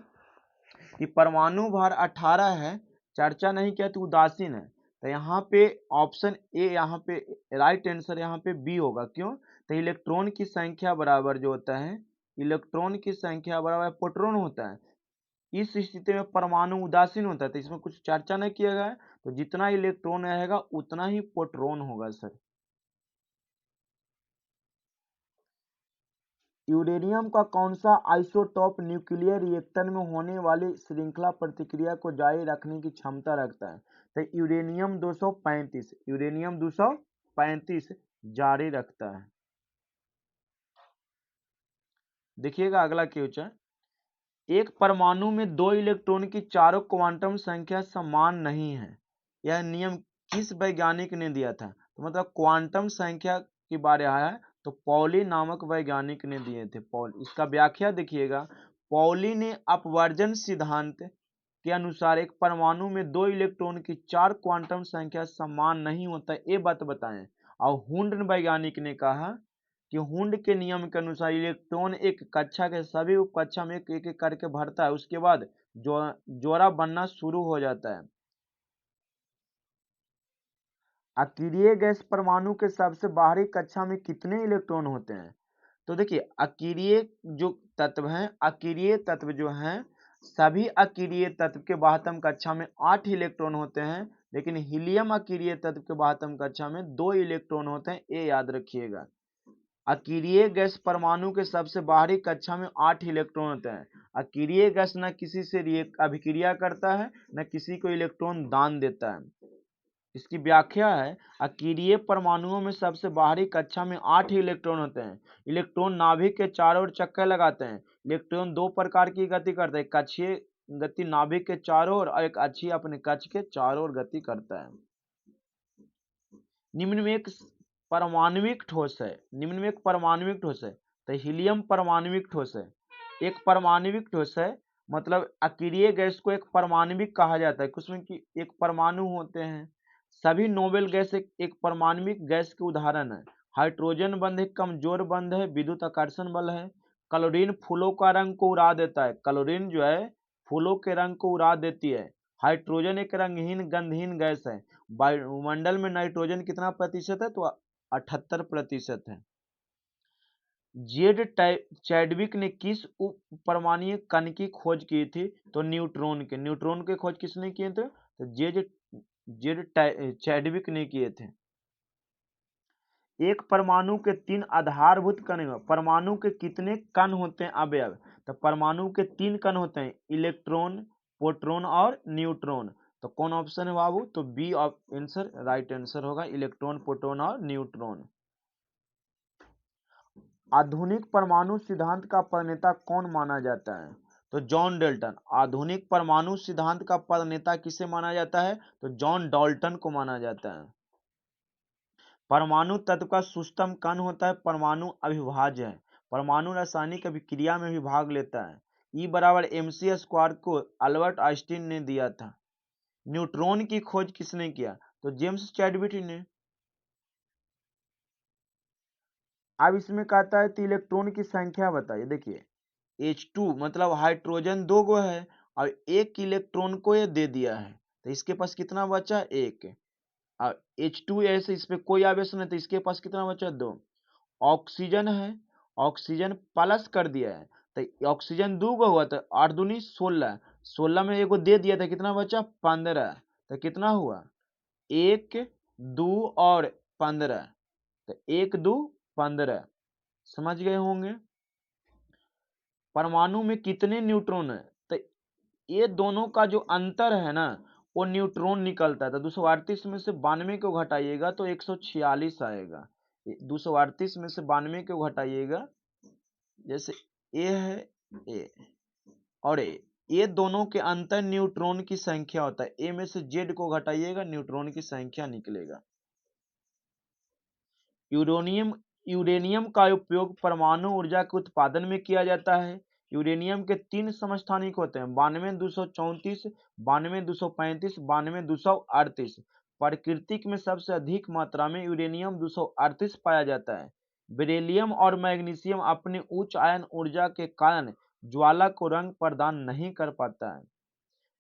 Speaker 1: कि परमाणु भार 18 है, चर्चा नहीं किया तो उदासीन है। तो यहाँ पे ऑप्शन ए, यहाँ पे राइट आंसर यहाँ पे बी होगा। क्यों, तो इलेक्ट्रॉन की संख्या बराबर जो होता है, इलेक्ट्रॉन की संख्या बराबर प्रोटॉन होता है। इस स्थिति में परमाणु उदासीन होता है, तो इसमें कुछ चर्चा नहीं किया गया है। तो जितना इलेक्ट्रॉन रहेगा उतना ही प्रोटॉन होगा सर। यूरेनियम का कौन सा आइसोटोप न्यूक्लियर रिएक्टर में होने वाली श्रृंखला प्रतिक्रिया को जारी रखने की क्षमता रखता है। तो यूरेनियम 235, यूरेनियम 235 जारी रखता है। देखिएगा अगला क्वेश्चन, एक परमाणु में 2 इलेक्ट्रॉन की चारों क्वांटम संख्या समान नहीं है, यह नियम किस वैज्ञानिक ने दिया था। तो मतलब क्वांटम संख्या के बारे आया है, तो पॉली नामक वैज्ञानिक ने दिए थे। पॉल, इसका व्याख्या देखिएगा, पॉली ने अपवर्जन सिद्धांत के अनुसार एक परमाणु में 2 इलेक्ट्रॉन की 4 क्वांटम संख्या समान नहीं होता, ये बात बताएं। और हुंड वैज्ञानिक ने कहा कि हुंड के नियम के अनुसार इलेक्ट्रॉन एक कक्षा के सभी उप कक्षा में एक एक करके भरता है, उसके बाद जोड़ा बनना शुरू हो जाता है। अक्रिय गैस परमाणु के सबसे बाहरी कक्षा में कितने इलेक्ट्रॉन होते हैं। तो देखिए, अक्रिय जो तत्व हैं, अक्रिय तत्व जो हैं, सभी अक्रिय तत्व के बाह्यतम कक्षा में 8 इलेक्ट्रॉन होते हैं, लेकिन हीलियम अक्रिय तत्व के बाह्यतम कक्षा में 2 इलेक्ट्रॉन होते हैं, ये याद रखिएगा। अक्रिय गैस परमाणु के सबसे बाहरी कक्षा में 8 इलेक्ट्रॉन होते हैं। अक्रिय गैस न किसी से अभिक्रिया करता है, न किसी को इलेक्ट्रॉन दान देता है। इसकी व्याख्या है, अक्रिय परमाणुओं में सबसे बाहरी कक्षा में 8 इलेक्ट्रॉन होते हैं। इलेक्ट्रॉन नाभिक के चारों ओर चक्कर लगाते हैं। इलेक्ट्रॉन 2 प्रकार की गति करते हैं, एक कक्षीय गति नाभिक के चारों ओर और एक अक्षीय अपने कक्ष के चारों ओर गति करता है। निम्न में एक परमाणुविक ठोस है, निम्न में एक परमाणुविक ठोस है, तो हीलियम परमाणुविक ठोस है। एक परमाणुविक ठोस है, मतलब अक्रिय गैस को एक परमाणुविक कहा जाता है, उसमें कि एक परमाणु होते हैं। सभी नोबेल गैस एक परमाणुविक गैस के उदाहरण है। हाइड्रोजन बंध एक कमजोर बंध है, विद्युत आकर्षण बल है। क्लोरीन फूलों का रंग को उड़ा देता है, क्लोरीन जो है फूलों के रंग को उड़ा देती है। हाइड्रोजन एक रंगहीन गंधहीन गैस है। वायुमंडल में नाइट्रोजन कितना प्रतिशत है, तो 78% है। जेड चैडविक ने किस उप परमाणु कण की खोज की थी, तो न्यूट्रॉन के, न्यूट्रॉन की खोज किसने किए थे, तो जेड चैडविक ने किए थे। एक परमाणु के 3 आधारभूत कण, परमाणु के कितने कण होते हैं अवयव, तो परमाणु के 3 कण होते हैं, इलेक्ट्रॉन, प्रोटॉन और न्यूट्रॉन। तो कौन ऑप्शन है बाबू, तो बी आंसर राइट आंसर होगा, इलेक्ट्रॉन, प्रोटॉन और न्यूट्रॉन। आधुनिक परमाणु सिद्धांत का प्रणेता कौन माना जाता है, तो जॉन डाल्टन। आधुनिक परमाणु सिद्धांत का प्रणेता किसे माना जाता है, तो जॉन डाल्टन को माना जाता है। परमाणु तत्व का सूक्ष्मतम कण होता है परमाणु अविभाज्य है। परमाणु रासायनिक अभिक्रिया में भी भाग लेता है। E बराबर mc² को अल्बर्ट आइंस्टीन ने दिया था। न्यूट्रॉन की खोज किसने किया, तो जेम्स चैडविक ने। अब इसमें कहता है तो इलेक्ट्रॉन की संख्या बताइए। देखिए, H2 मतलब हाइड्रोजन 2 गो है और 1 इलेक्ट्रॉन को ये दे दिया है, तो इसके पास कितना बचा, 1। और H2 ऐसे इस पे कोई आवेश नहीं, तो इसके पास कितना बचा, 2। ऑक्सीजन है, ऑक्सीजन प्लस कर दिया है, तो ऑक्सीजन 2 गो हुआ, तो 8 दूनी 16, 16 में एगो दे दिया था, कितना बचा 15, तो कितना हुआ 1 2 और 15, तो 1 2 15। समझ गए होंगे। परमाणु में कितने न्यूट्रॉन है, तो ये दोनों का जो अंतर है ना, वो न्यूट्रॉन निकलता है। तो 238 में से 92 को घटाइएगा तो 146 आएगा। 238 में से 92 को घटाइएगा, जैसे ए है ए और ये दोनों के अंतर न्यूट्रॉन की संख्या होता है। ए में से जेड को घटाइएगा, न्यूट्रॉन की संख्या निकलेगा। यूरेनियम यूरेनियम का उपयोग परमाणु ऊर्जा के उत्पादन में किया जाता है। यूरेनियम के 3 समस्थानिक होते हैं, 92 234, 92 235, 92 238। प्रकृति में सबसे अधिक मात्रा में यूरेनियम 238 पाया जाता है। बेरिलियम और मैग्नीशियम अपनी उच्च आयन ऊर्जा के कारण ज्वाला को रंग प्रदान नहीं कर पाता है।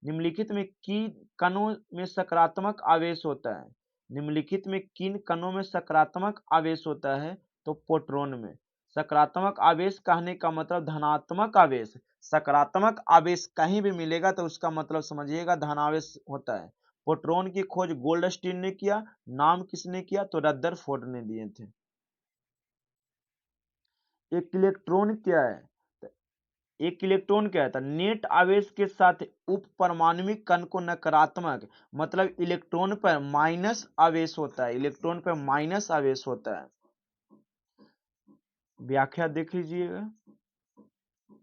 Speaker 1: निम्नलिखित में किन कणों में सकारात्मक आवेश होता है? निम्नलिखित में किन कणों में सकारात्मक आवेश होता है? तो प्रोटॉन में। सकारात्मक आवेश कहने का मतलब धनात्मक आवेश। सकारात्मक आवेश कहीं भी मिलेगा तो उसका मतलब समझिएगा धनावेश होता है। प्रोटॉन की खोज गोल्डस्टीन ने किया। नाम किसने किया? तो रदरफोर्ड ने दिए थे। एक इलेक्ट्रॉन क्या है? एक इलेक्ट्रॉन क्या है? नेट आवेश के साथ उप परमाणविक कण को नकारात्मक, मतलब इलेक्ट्रॉन पर माइनस आवेश होता है। इलेक्ट्रॉन पर माइनस आवेश होता है। व्याख्या देख लीजिएगा।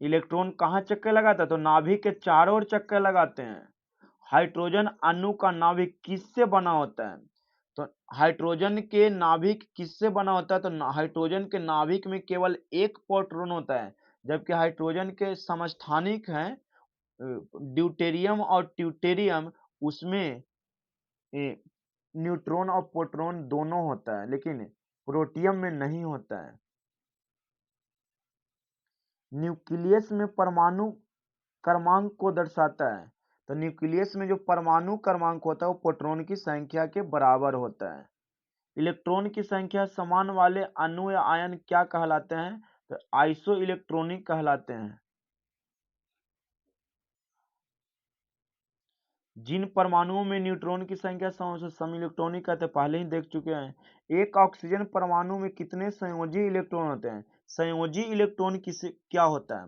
Speaker 1: इलेक्ट्रॉन कहाँ चक्कर लगाता है? तो नाभिक के चारों ओर चक्कर लगाते हैं। हाइड्रोजन अणु का नाभिक किससे बना होता है? तो हाइड्रोजन के नाभिक किससे बना होता है? तो हाइड्रोजन के नाभिक में केवल एक प्रोटॉन होता है, जबकि हाइड्रोजन के समस्थानिक हैं ड्यूटेरियम और ट्यूटेरियम, उसमें न्यूट्रॉन और प्रोटॉन दोनों होता है, लेकिन प्रोटियम में नहीं होता है। न्यूक्लियस में परमाणु क्रमांक को दर्शाता है। तो न्यूक्लियस में जो परमाणु क्रमांक होता है वो प्रोटॉन की संख्या के बराबर होता है। इलेक्ट्रॉन की संख्या समान वाले अणु या आयन क्या कहलाते हैं? तो आइसो इलेक्ट्रॉनिक कहलाते हैं। जिन परमाणुओं में न्यूट्रॉन की संख्या सम इलेक्ट्रॉनिक कहते हैं, पहले ही देख चुके हैं। एक ऑक्सीजन परमाणु में कितने संयोजी इलेक्ट्रॉन होते हैं? संयोजी इलेक्ट्रॉन किसे क्या होता है?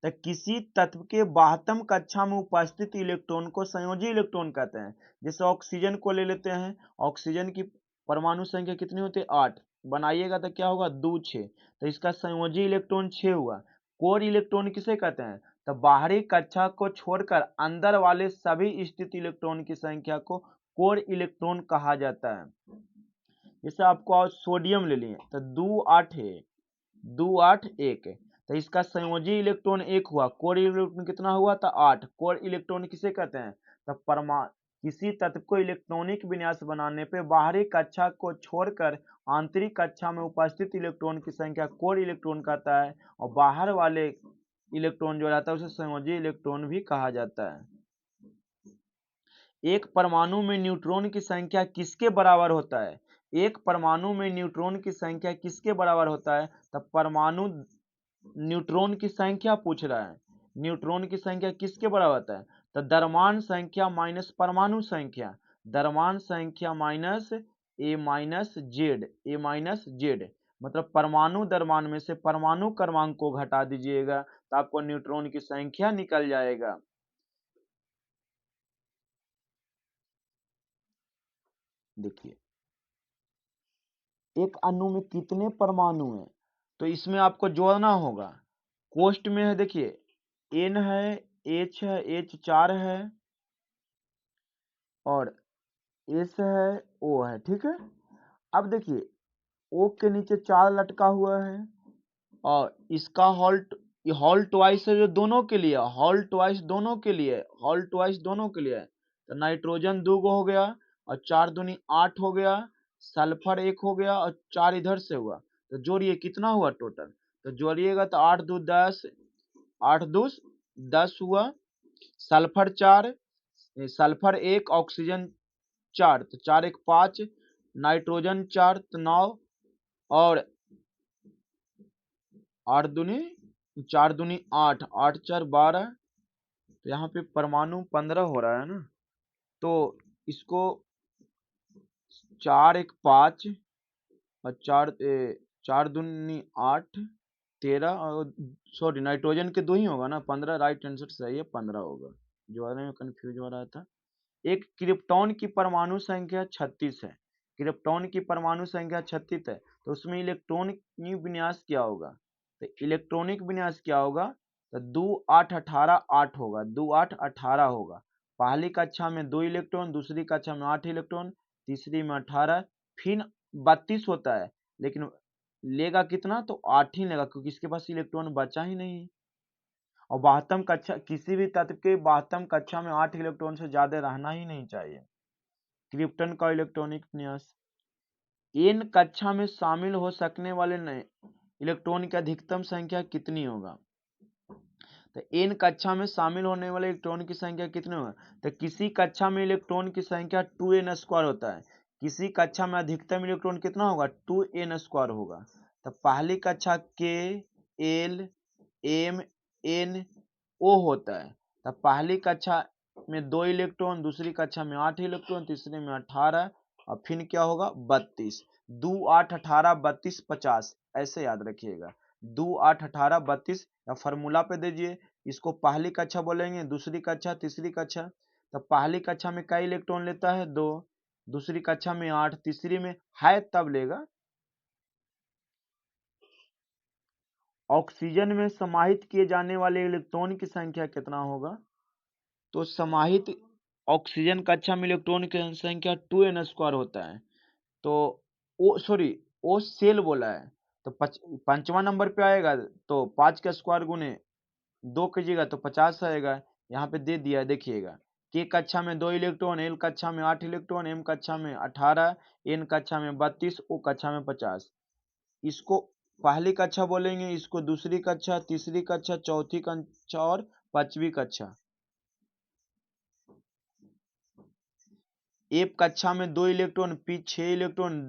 Speaker 1: तो किसी तत्व के बाह्यतम कक्षा में उपस्थित इलेक्ट्रॉन को संयोजी इलेक्ट्रॉन कहते हैं। जैसे ऑक्सीजन को ले लेते हैं, ऑक्सीजन की परमाणु संख्या कितनी होती है? 8। बनाइएगा तो क्या होगा? 2 6, तो इसका संयोजी इलेक्ट्रॉन 6 हुआ। कोर इलेक्ट्रॉन किसे कहते हैं? तो बाहरी कक्षा को छोड़कर अंदर वाले सभी स्थित इलेक्ट्रॉन की संख्या को कोर इलेक्ट्रॉन कहा जाता है। जैसे आपको सोडियम ले लिए तो 2 8 है, 2 8 1, तो इसका संयोजी इलेक्ट्रॉन 1 हुआ। कोर इलेक्ट्रॉन कितना हुआ था? 8। कोर इलेक्ट्रॉन किसे कहते हैं? तो किसी तत्व को इलेक्ट्रॉनिक विन्यास बनाने पे बाहरी कक्षा को छोड़कर आंतरिक कक्षा में उपस्थित इलेक्ट्रॉन की संख्या कोर इलेक्ट्रॉन कहता है, और बाहर वाले इलेक्ट्रॉन जो रहता है उसे संयोजी इलेक्ट्रॉन भी कहा जाता है। एक परमाणु में न्यूट्रॉन की संख्या किसके बराबर होता है? एक परमाणु में न्यूट्रॉन की संख्या किसके बराबर होता है? तब परमाणु न्यूट्रॉन की संख्या पूछ रहा है। न्यूट्रॉन की संख्या किसके बराबर होता है? तो द्रव्यमान संख्या माइनस परमाणु संख्या। द्रव्यमान संख्या माइनस ए माइनस जेड, ए माइनस जेड, मतलब परमाणु द्रव्यमान में से परमाणु क्रमांक को घटा दीजिएगा तो आपको न्यूट्रॉन की संख्या निकल जाएगा। देखिए एक अणु में कितने परमाणु हैं, तो इसमें आपको जोड़ना होगा। कोष्ट में है, देखिए N है, H है, H 4 है और S है, O है। ठीक है। अब देखिए O के नीचे 4 लटका हुआ है और इसका हॉल ट्वाइस है, जो दोनों के लिए हॉल ट्वाइस दोनों के लिए, हॉल ट्वाइस दोनों के लिए है। तो नाइट्रोजन 2 गो हो गया और 4 दूनी 8 हो गया, सल्फर 1 हो गया और 4 इधर से हुआ। तो जोड़िए कितना हुआ टोटल? तो जोड़िएगा तो 8 2 10, 8 2 10 हुआ। सल्फर 4, सल्फर 1, ऑक्सीजन 4, तो 4 1 5, नाइट्रोजन 4 तो 9 और 8 दूनी 4 दूनी 8, 8 4 12, तो यहाँ पे परमाणु 15 हो रहा है ना, तो इसको 4 1 5 और 4 दूनी 8 13, और सॉरी नाइट्रोजन के 2 ही होगा ना, 15 राइट आंसर सही है, 15 होगा, जो आने में कंफ्यूज हो रहा था। एक क्रिप्टॉन की परमाणु संख्या 36 है, क्रिप्टॉन की परमाणु संख्या 36 है, तो उसमें इलेक्ट्रॉनिक विन्यास क्या होगा, तो इलेक्ट्रॉनिक विन्यास क्या होगा, तो 2 8 18 8 होगा, 2 8 18 होगा। पहली कक्षा में 2 इलेक्ट्रॉन, दूसरी कक्षा में 8 इलेक्ट्रॉन, तीसरी में 18, फिर 32 होता है, लेकिन लेगा कितना, तो 8 ही लेगा, क्योंकि इसके पास इलेक्ट्रॉन बचा ही नहीं। और 72 कक्षा, किसी भी तत्व के 72 कक्षा में 8 इलेक्ट्रॉन से ज्यादा रहना ही नहीं चाहिए। क्रिप्टन का इलेक्ट्रॉनिक विन्यास, एन कक्षा में शामिल हो सकने वाले नए इलेक्ट्रॉन की अधिकतम संख्या कितनी होगा, तो एन कक्षा में शामिल होने वाले इलेक्ट्रॉन की संख्या कितनी होगा, तो किसी कक्षा में इलेक्ट्रॉन की संख्या 2n² होता है, किसी कक्षा में अधिकतम इलेक्ट्रॉन कितना होगा, 2n² होगा। तो पहली कक्षा के एल एम एन ओ होता है, तो पहली कक्षा में 2 इलेक्ट्रॉन, दूसरी कक्षा में 8 इलेक्ट्रॉन, तीसरे में 18, और फिर क्या होगा 32, 2 8 18 32 50, ऐसे याद रखिएगा, 2 8 18 32, या फॉर्मूला पे दीजिए, इसको पहली कक्षा बोलेंगे, दूसरी कक्षा, तीसरी कक्षा। तो पहली कक्षा में कई इलेक्ट्रॉन लेता है 2, दूसरी कक्षा में 8, तीसरी में है तब लेगा। ऑक्सीजन में समाहित किए जाने वाले इलेक्ट्रॉन की संख्या कितना होगा, तो समाहित ऑक्सीजन कक्षा में इलेक्ट्रॉन की संख्या 2n² होता है, तो ओ सॉरी ओ सेल बोला है, तो पंचवा नंबर पे आएगा, तो 5 का स्क्वायर गुने 2 कीजिएगा तो 50 आएगा, यहाँ पे दे दिया देखिएगा, के कक्षा में 2 इलेक्ट्रॉन, एल कक्षा में 8 इलेक्ट्रॉन, एम कक्षा में 18, एन कक्षा में 32, ओ कक्षा में 50। इसको पहली कक्षा बोलेंगे, इसको दूसरी कक्षा, तीसरी कक्षा, चौथी कक्षा और पांचवी कक्षा। एफ कक्षा में 2 electron, P 6 electron,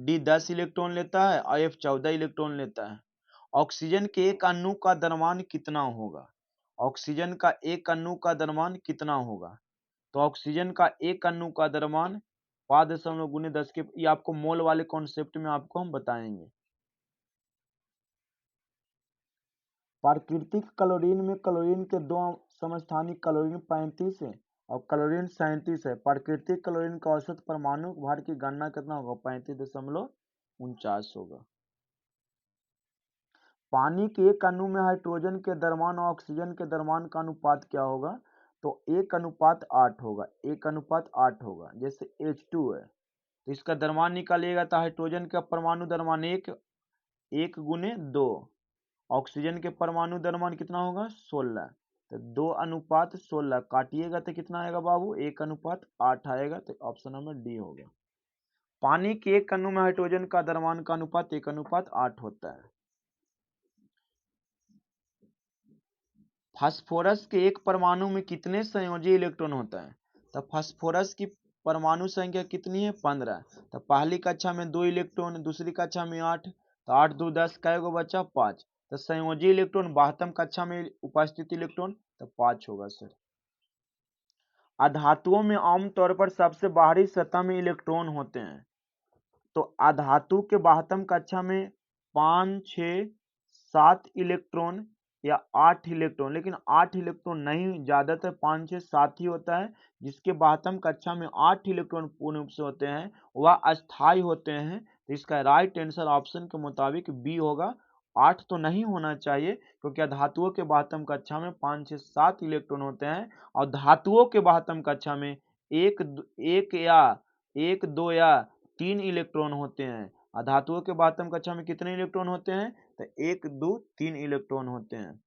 Speaker 1: D 10 electron लेता है, और एफ 14 इलेक्ट्रॉन लेता है। ऑक्सीजन के एक अणु का द्रव्यमान कितना होगा, ऑक्सीजन का एक अणु का द्रव्यमान कितना होगा, तो ऑक्सीजन का एक अणु का द्रव्यमान 5.10 के, ये आपको मोल वाले कॉन्सेप्ट में आपको हम बताएंगे। प्राकृतिक क्लोरीन में क्लोरीन के 2 समस्थानिक, क्लोरीन 35 है और क्लोरीन 37 है। प्राकृतिक क्लोरीन का औसत परमाणु भार की गणना कितना होगा, 35.49 होगा। पानी के एक अणु में हाइड्रोजन के द्रव्यमान और ऑक्सीजन के द्रव्यमान का अनुपात क्या होगा, तो 1:8 होगा, 1:8 होगा। जैसे H2 है, तो इसका द्रव्यमान निकालिएगा, तो हाइड्रोजन का परमाणु द्रव्यमान 1 गुने 2, ऑक्सीजन के परमाणु द्रव्यमान कितना होगा 16, तो 2:16 काटिएगा तो कितना आएगा बाबू, 1:8 आएगा, तो ऑप्शन नंबर डी होगा। पानी के एक अणु में हाइड्रोजन का द्रव्यमान का अनुपात 1:8 होता है। फास्फोरस के एक परमाणु में कितने संयोजी इलेक्ट्रॉन होता है, तो फास्फोरस की परमाणु संख्या कितनी है 15, तो पहली कक्षा में 2 इलेक्ट्रॉन, दूसरी कक्षा में 8, तो 8 2 10, कैगो बचा 5, तो संयोजी इलेक्ट्रॉन 72 कक्षा में उपस्थित इलेक्ट्रॉन, तो 5 होगा सर। अधातुओं में आमतौर पर सबसे बाहरी सतह में इलेक्ट्रॉन होते हैं, तो अधातु के 72 कक्षा में 5 6 7 इलेक्ट्रॉन या 8 इलेक्ट्रॉन, लेकिन 8 इलेक्ट्रॉन नहीं, ज्यादातर 5 6 7 ही होता है। जिसके 72 कक्षा में 8 इलेक्ट्रॉन पूर्ण रूप से होते हैं वह अस्थायी होते हैं, तो इसका राइट आंसर ऑप्शन के मुताबिक बी होगा। 8 तो नहीं होना चाहिए, क्योंकि धातुओं के 72 कक्षा में 5 6 7 इलेक्ट्रॉन होते हैं, और धातुओं के 72 कक्षा में एक दो या 3 इलेक्ट्रॉन होते हैं। अधातुओं के 72 कक्षा में कितने इलेक्ट्रॉन होते हैं, तो 1 2 3 इलेक्ट्रॉन होते हैं।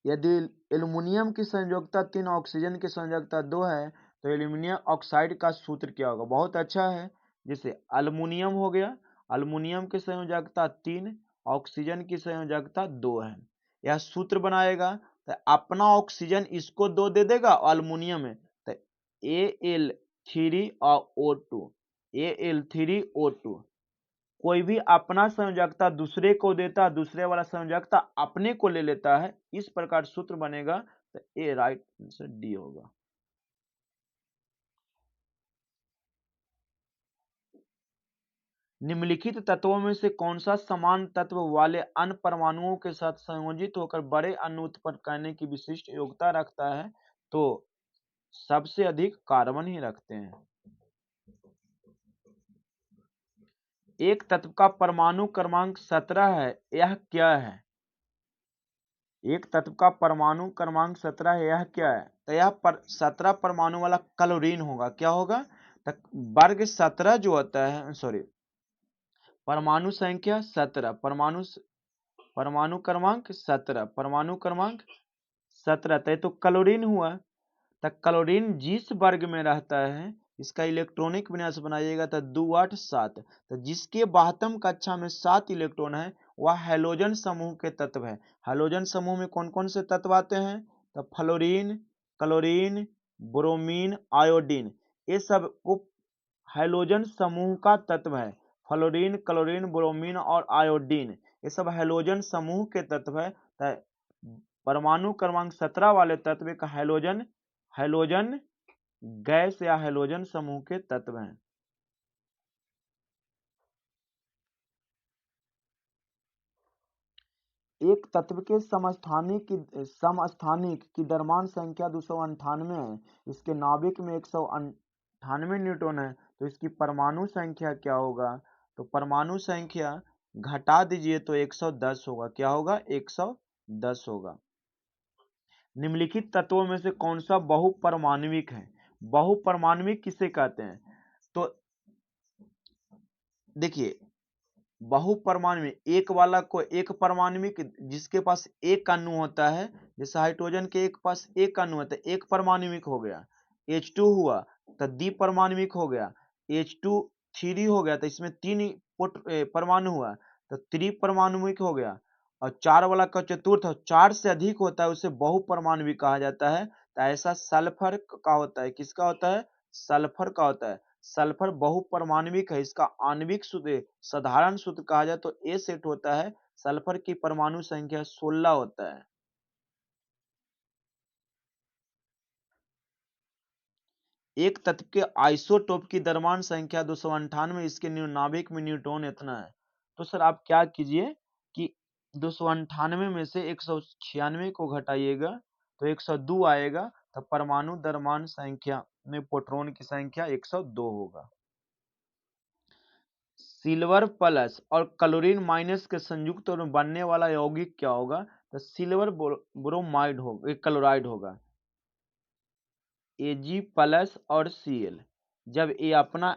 Speaker 1: यदि एल्युमिनियम की संयोजकता 3, ऑक्सीजन की संयोजकता 2 है, तो एल्युमिनियम ऑक्साइड का सूत्र क्या होगा, बहुत अच्छा है। जैसे अल्युमिनियम हो गया, अल्युमिनियम की संयोजकता 3, ऑक्सीजन की संयोजकता 2 है। यह सूत्र बनाएगा, तो अपना ऑक्सीजन इसको 2 दे देगा, अल्युमिनियम है तो Al3 और O2, Al3O2, कोई भी अपना संयोजकता दूसरे को देता, दूसरे वाला संयोजकता अपने को ले लेता है, इस प्रकार सूत्र बनेगा, तो ए राइट आंसर डी होगा। निम्नलिखित तत्वों में से कौन सा समान तत्व वाले अन्य परमाणुओं के साथ संयोजित होकर बड़े अणु उत्पन्न करने की विशिष्ट योग्यता रखता है? तो सबसे अधिक कार्बन ही रखते हैं। एक तत्व का परमाणु क्रमांक 17 है, यह क्या है? एक तत्व का परमाणु क्रमांक 17 है, यह क्या है? तो यह 17 परमाणु वाला क्लोरीन होगा। क्या होगा? तो वर्ग 17 जो होता है, सॉरी, परमाणु संख्या 17, परमाणु क्रमांक 17, परमाणु क्रमांक 17, तो क्लोरीन हुआ। तो क्लोरीन जिस वर्ग में रहता है, इसका इलेक्ट्रॉनिक विन्यास बनाइएगा तो 2 8 7, तो जिसके 72 कक्षा में 7 इलेक्ट्रॉन है वह हैलोजन समूह के तत्व है। हैलोजन समूह में कौन कौन से तत्व आते हैं? तो फ्लोरीन, क्लोरीन, ब्रोमीन, आयोडीन, ये सब उप हैलोजन समूह का तत्व है। फ्लोरीन, क्लोरीन, ब्रोमीन और आयोडीन, ये सब हैलोजन समूह के तत्व है। तो परमाणु क्रमांक 17 वाले तत्व का हैलोजन गैस या हैलोजन समूह के तत्व हैं। एक तत्व के समस्थानिक की द्रव्यमान संख्या 298 है, इसके नाभिक में 198 न्यूट्रॉन है, तो इसकी परमाणु संख्या क्या होगा? तो परमाणु संख्या घटा दीजिए तो 110 होगा। क्या होगा? 110 होगा। निम्नलिखित तत्वों में से कौन सा बहुपरमाणविक है? बहुपरमाणविक किसे कहते हैं? तो देखिए, बहुपरमाणविक एक वाला को एक परमाणविक, जिसके पास एक अणु होता है, जैसे हाइड्रोजन के एक पास एक अणु होता है, एक परमाणविक हो गया। H2 हुआ तो द्विपरमाणविक हो गया। H2 3 हो गया तो इसमें 3 परमाणु हुआ तो त्रिपरमाणविक हो गया। और 4 वाला का चतुर्थ, 4 से अधिक होता है उसे बहुपरमाणविक कहा जाता है। तो ऐसा सल्फर का होता है। किसका होता है? सल्फर का होता है। सल्फर बहुपरमाणविक है। इसका आणविक सूत्र, साधारण सूत्र कहा जाए तो ए सेट होता है। सल्फर की परमाणु संख्या 16 होता है। एक तत्व के आइसोटोप की द्रव्यमान संख्या 298, इसके नाभिक में न्यूट्रॉन इतना है। तो सर आप क्या कीजिए कि 298 में से 196 को घटाइएगा तो 102 आएगा। तो परमाणु द्रव्यमान संख्या में प्रोटॉन की संख्या 102 होगा। सिल्वर प्लस और क्लोरीन माइनस के संयुक्त में बनने वाला यौगिक क्या होगा? तो सिल्वर ब्रोमाइड होगा, क्लोराइड होगा। Ag प्लस और Cl, जब ये अपना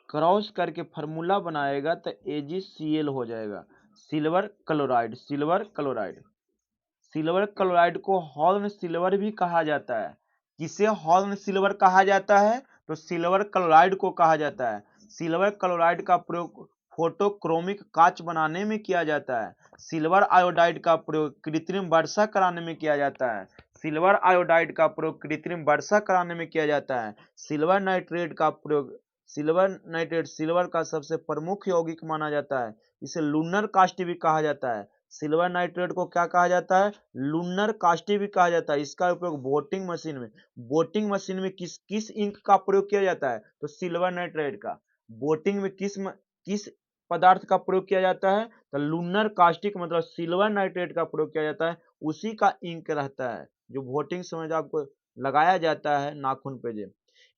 Speaker 1: क्रॉस करके फार्मूला बनाएगा तो AgCl हो जाएगा। Silver chloride, silver chloride, silver chloride को हॉर्न सिल्वर भी कहा जाता है। किसे हॉर्न सिल्वर कहा जाता है? तो सिल्वर क्लोराइड को कहा जाता है। सिल्वर क्लोराइड का प्रयोग फोटोक्रोमिक कांच बनाने में किया जाता है। सिल्वर आयोडाइड का प्रयोग कृत्रिम वर्षा कराने में किया जाता है। सिल्वर आयोडाइड का प्रयोग कृत्रिम वर्षा कराने में किया जाता है। सिल्वर नाइट्रेट का प्रयोग, सिल्वर नाइट्रेट सिल्वर का सबसे प्रमुख यौगिक माना जाता है। इसे लूनर कास्ट भी कहा जाता है। सिल्वर नाइट्रेट को क्या कहा जाता है? लूनर कास्टिक भी कहा जाता है। इसका उपयोग बोटिंग मशीन में किस किस इंक का प्रयोग किया जाता है? तो सिल्वर नाइट्रेट का। बोटिंग में किस पदार्थ का प्रयोग किया जाता है? तो लूनर कास्टिक, मतलब सिल्वर नाइट्रेट का प्रयोग किया जाता है। उसी का इंक रहता है जो वोटिंग समय आपको लगाया जाता है नाखून पे। जे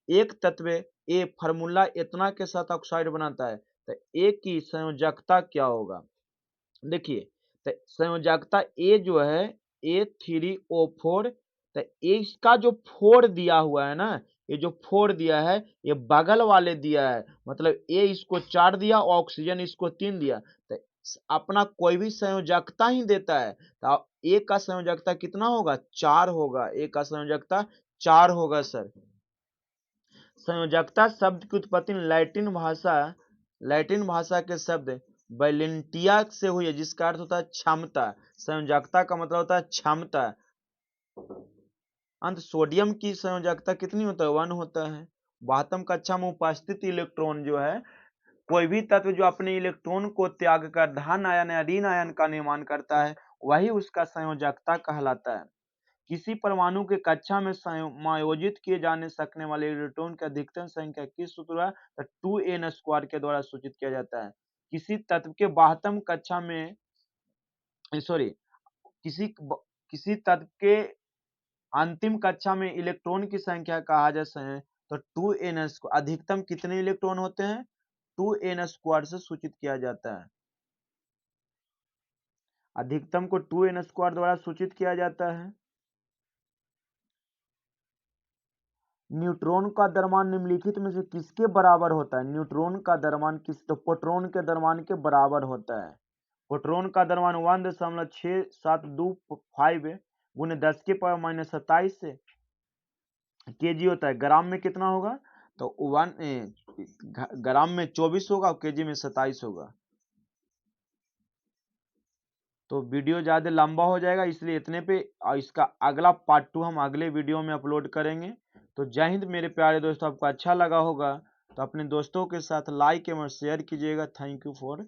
Speaker 1: एक तत्व ए फार्मूला इतना के साथ ऑक्साइड बनाता है, तो ए की संयोजकता क्या होगा? देखिए, तो संयोजकता ए जो है A3O4, तो इसका जो 4 दिया हुआ है ना, ये जो 4 दिया है ये बगल वाले दिया है, मतलब ए इसको 4 दिया, ऑक्सीजन इसको 3 दिया, तो अपना कोई भी संयोजकता ही देता है। तो ए का संयोजकता कितना होगा? 4 होगा। ए का संयोजकता 4 होगा सर। संयोजकता शब्द की उत्पत्ति लैटिन भाषा के शब्द वैलेंटिया से हुई है, जिसका अर्थ होता है क्षमता। संयोजकता का मतलब होता है क्षमता। अंत सोडियम की संयोजकता कितनी होता है? 1 होता है। 72 कक्षा में उपस्थित इलेक्ट्रॉन जो है कोई भी तत्व जो अपने इलेक्ट्रॉन को त्याग कर धन आयन या ऋण आयन का निर्माण करता है वही उसका संयोजकता कहलाता है। किसी परमाणु के कक्षा में समायोजित किए जाने सकने वाले इलेक्ट्रॉन की अधिकतम संख्या किस सूत्र द्वारा, तो 2n² के द्वारा सूचित किया जाता है। किसी तत्व के बाह्यतम कक्षा में किसी तत्व के अंतिम कक्षा में इलेक्ट्रॉन की संख्या कहा जाता है तो 2n²। अधिकतम कितने इलेक्ट्रॉन होते हैं, 2n² से सूचित किया जाता है। अधिकतम को 2n² द्वारा सूचित किया जाता है। न्यूट्रॉन का द्रव्यमान निम्नलिखित में से किसके बराबर होता है? न्यूट्रॉन का द्रव्यमान तो प्रोटॉन के द्रव्यमान के बराबर होता है। प्रोटॉन का द्रव्यमान 1.6725 गुने 10⁻⁻27 केजी होता है। ग्राम में कितना होगा, तो ग्राम में 24 होगा और केजी में 27 होगा। तो वीडियो ज़्यादा लंबा हो जाएगा इसलिए इतने पे, और इसका अगला पार्ट 2 हम अगले वीडियो में अपलोड करेंगे। तो जय हिंद मेरे प्यारे दोस्तों, आपको अच्छा लगा होगा तो अपने दोस्तों के साथ लाइक एवं शेयर कीजिएगा। Thank you for